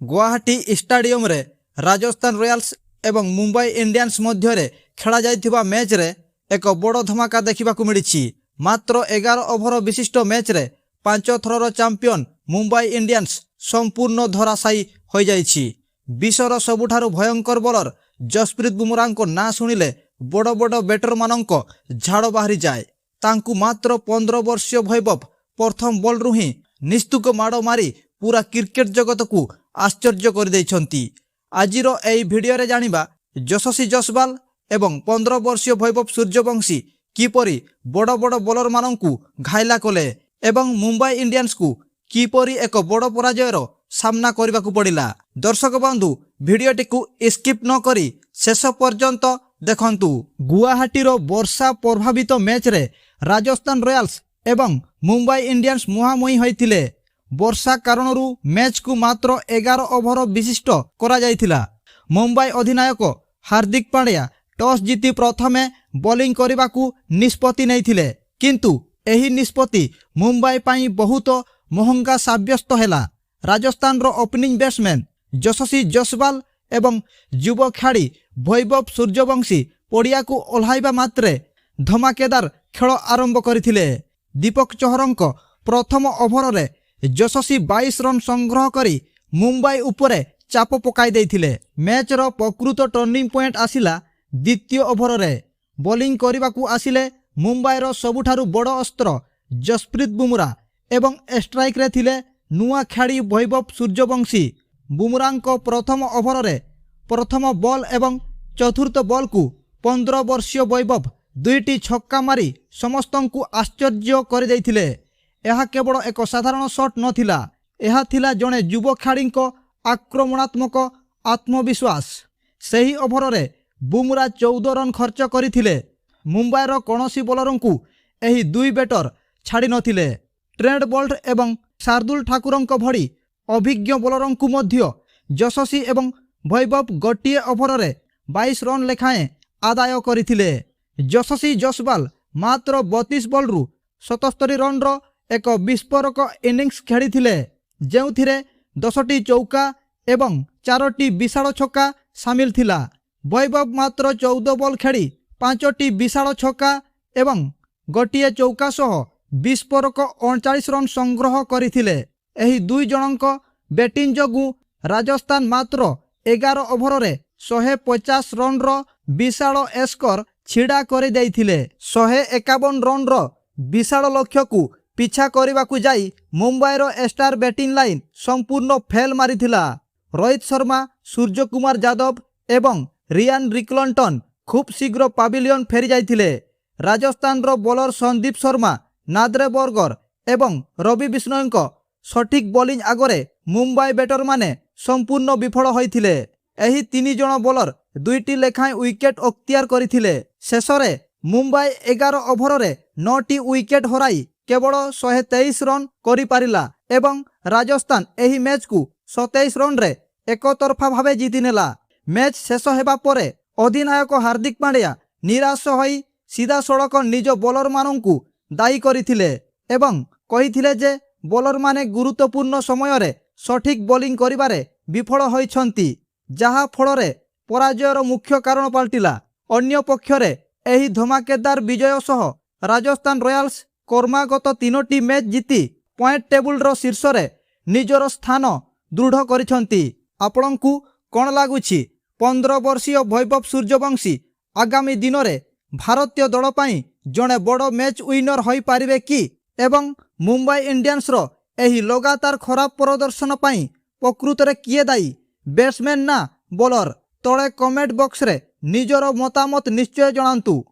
Guwahati stadium रे Rajasthan Royals एवं Mumbai Indians मध्य खेला जाइथिबा मैच रे एक बड़ धमाका देखा मिली। मात्र 11 ओभर विशिष्ट मैच रे 5 थरर चैंपियन मुंबई इंडियंस संपूर्ण धराशायी हो जाइछि। विश्वर सबुठारु भयंकर बॉलर जसप्रीत बुमराह को ना शुणिले बड़ बड़ बैटर मानक झाड़ बाहरी जाए। तांकु मात्र 15 वर्षीय वैभव प्रथम बॉल ही निस्तुक माड़ मारी पूरा क्रिकेट जगत को आश्चर्य कर देइछंती। आजिर एई भिडियो रे जानिबा यशस्वी जसवाल एवं 15 वर्षीय वैभव सूर्यवंशी किपरि बड़ बड़ बॉलर मानकु घायला कले एवं मुंबई इंडियंस को किपरि एक बड़ पराजयर सामना करने को पड़ा। दर्शक बंधु भिडियोटी को स्किप न करी शेष पर्यंत देखंतु। गुवाहाटीर वर्षा प्रभावित मैच रे राजस्थान रॉयल्स एवं मुंबई इंडियंस मुहांमुही होइथिले। वर्षा कारणरू मैच को मात्र 11 ओभर विशिष्ट करा जाइथिला। मुंबई अधिनायक हार्दिक पांड्या टॉस जीति प्रथमे बॉलिंग करने को निष्पत्ति नैथिले, किंतु एही निष्पत्ति मुंबई पाई बहुत महंगा साब्यस्त हैला। राजस्थान रो ओपनिंग बैट्समैन यशस्वी जसवाल एवं युवा खेलाड़ी वैभव सूर्यवंशी पड़िया को ओह्लाइबा मात्रे धमाकेदार खेल आरंभ करथिले। दीपक चहरंक प्रथम ओभर रे यशस्वी 22 रन संग्रह करी मुंबई उपरे चाप पकाई देइथिले। मैच रो प्रकृत टर्निंग पॉइंट आसिला द्वितीय ओभर रे। बॉलिंग करने को आसिले मुंबई रो सबुठारु बड़ अस्त्र जसप्रीत बुमराह एवं स्ट्राइक रे थिले नुआ खेलाड़ी वैभव सूर्यवंशी। बुमराह को प्रथम ओभर रे प्रथम बॉल एवं चतुर्थ बॉल को 15 वर्षीय वैभव 2टी छक्का मारी समस्त को आश्चर्य कर देइथिले। यह केवल एक साधारण शॉट नथिला, यह थिला जड़े युवा खेलाड़ी आक्रमणात्मक आत्मविश्वास। सही ओभर रे बुमराह 14 रन खर्च करथिले। मुंबई रो कोनोसी बॉलर को एही दुई बैटर छाड़ी नथिले। ट्रेंट बोल्ट एवं शार्दुल ठाकुरंक भड़ी अभिज्ञ बॉलर को मध्य यशस्वी एवं वैभव गोटे ओभर रे 22 रन लेखाएं आदाय करथिले। यशस्वी जसवाल मात्र 32 बॉल रु 77 रन रो एक विस्फोरक इनिंग्स खेलिथिले, जेउथिरे 10टी चौका एवं 4टी विशाल छक्का शामिल थिला। वैभव मात्र 14 बॉल खेली 5टी विशाल छक्का एवं गोटे चौका सह विस्फोरक 39 रन संग्रह करथिले। एही दुई जनक बैटिंग जगू राजस्थान मात्र 11 ओभर रे 150 रन रो विशाल स्कोर छिड़ा कर देइथिले। 151 रन रो विशाल लक्ष्य को पिछा करने को जाई मुंबई रो स्टार बैटिंग लाइन संपूर्ण फेल मारिथिला। रोहित शर्मा, सूर्य कुमार यादव एवं रियान रिकल्टन खूब शीघ्र पाविलियन फेरी जाइथिले। राजस्थान रो बॉलर संदीप शर्मा, नाद्रे बर्गर एवं रवि बिश्नोईक सठिक बॉलिंग आगरे मुंबई बैटर माने संपूर्ण विफल होइथिले। एही 3 जण बॉलर 2टी लेखाएं विकेट अख्तियार करथिले। शेषरे मुंबई 11 ओभर रे 9टी विकेट हराई केवल 123 रन करि पारिला एवं राजस्थान एही मैच को 27 रन रे एकतरफा भावे जीति नेला। मैच शेष हेबा परे अधिनायक हार्दिक पांड्या निराश होई सीधा सड़क निज बॉलर माननकु दायी करथिले एवं कहिथिले जे बॉलर माने गुरुत्वपूर्ण समय रे सठिक बॉलिंग करिबारे विफल होइछंती, जहा फଳରେ पराजयर मुख्य कारण पलटिला। अन्य पक्षरे एही धमाकेदार विजय सह राजस्थान रॉयल्स क्रमागत 3टी मैच जीति पॉइंट टेबुल रो शीर्ष रे निजर स्थान दृढ़ करिछंती। आपनकु कोन लागुछि 15 वर्षीय वैभव सूर्यवंशी आगामी दिन रे भारतीय दल पाई जड़े बड़ मैच विनर होई पारिबे कि एवं मुंबई इंडियंस रो एही लगातार खराब प्रदर्शन पाई प्रकृत रे किए दायी, बैट्समैन ना बॉलर? तले कमेंट बॉक्स रे निजर मतामत निश्चय जणांतु।